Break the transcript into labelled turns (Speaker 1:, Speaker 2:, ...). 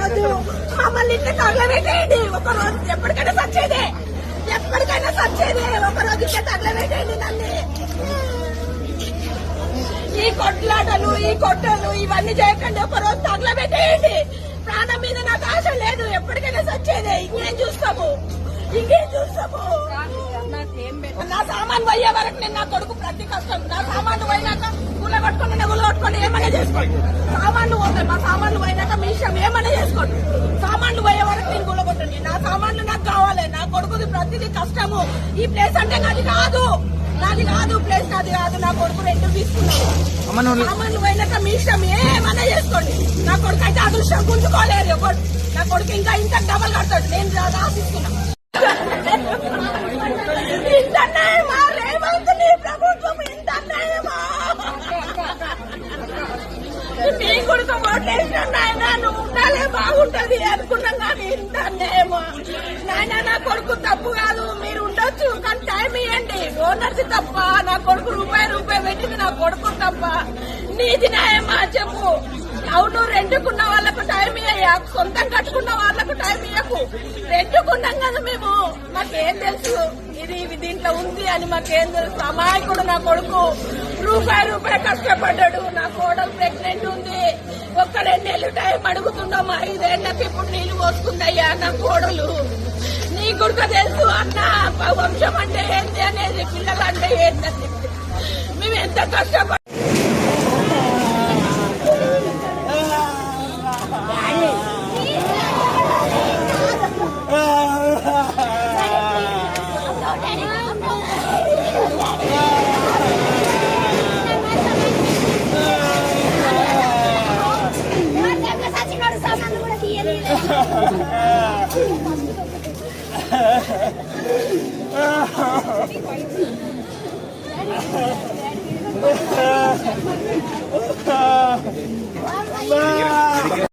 Speaker 1: వద్దు మమ్మల్ని ఇంటి తగలబెట్టేయండి. ఒక రోజు ఎప్పటికైనా సచ్చేదే, ఎప్పటికైనా సచ్చేదే. ఒక రోజు ఇంటి తగలబెట్టేయండి నన్ను. ఈ కొట్లాటలు ఈ కొట్టలు ఇవన్నీ చేయకండి. ఒక రోజు తగలబెట్టేయండి. ప్రాణం మీద నాకు ఆశ లేదు. ఎప్పటికైనా సచ్చేదే. ఇంకేం చూస్తాము, ఇంకేం చూస్తాము. నా సామాన్ పోయే వరకు నేను నా కొడుకు ప్రతి కష్టం. నా సామాన్లు పోయినాక గుల్ల కొట్టుకుని గుల్ల కొట్టుకొని ఏమైనా చేసుకోండి. సామాన్లు పోతాయి, మా సామాన్లు పోయినాక మీ ఇష్టం ఏమైనా చేసుకోండి. సామాన్లు పోయే వరకు నేను గుల్ల కొట్టండి. నా సామాన్లు నాకు కావాలి. నా కొడుకుది ప్రతిదీ కష్టము. ఈ ప్లేస్ అంటే నాది కాదు, నాది కాదు ప్లేస్, నాది కాదు. నా కొడుకు రెండు తీసుకున్నాను. సామాన్లు పోయినాక మీ ఇష్టం ఏమైనా చేసుకోండి. నా కొడుకు అయితే అదృష్టం గుంజుకోలేరు. నా కొడుకు ఇంకా ఇంత డబల్ కడతాడు. నేను రాసిస్తున్నా. ఇంత అన్యాయమా రేవంత్ నీ ప్రభుత్వం? ఇంత అన్యాయమా? మీ కొడుకు ఓటేసిన నాయన నువ్వు ఉండాలే బాగుంటది అనుకున్నాం కానీ ఇంత అన్యాయమా నాయన? నా కొడుకు తప్పు కాదు, మీరు ఉండొచ్చు కానీ టైం ఇవ్వండి. ఓనర్స్ తప్ప, నా కొడుకు రూపాయి పెట్టింది నా కొడుకు తప్ప. నీది న్యాయమా చెప్పు? అవును, రెండుకున్న వాళ్ళకు టైం ఇయ్యా, సొంతం కట్టుకున్న వాళ్ళకు టైం ఇయ్యకు. రెండుకున్నాం కదా మేము, మాకేం తెలుసు ఇది దీంట్లో ఉంది అని మాకేం తెలుసు? అమాయకుడు నా కొడుకు రూపాయి కష్టపడ్డాడు. నా కోడలు ప్రెగ్నెంట్ ఉంది. ఒక్క 2 నెలలు టైం అడుగుతున్నాం. 5 ఏళ్ళకి ఇప్పుడు నీళ్లు పోసుకుందయ్యా నా కోడలు. నీ కూడా తెలుసు అన్న వంశం అంటే ఏంటి అనేది, పిల్లలు అంటే ఏంటని. మేము ఎంత కష్టపడ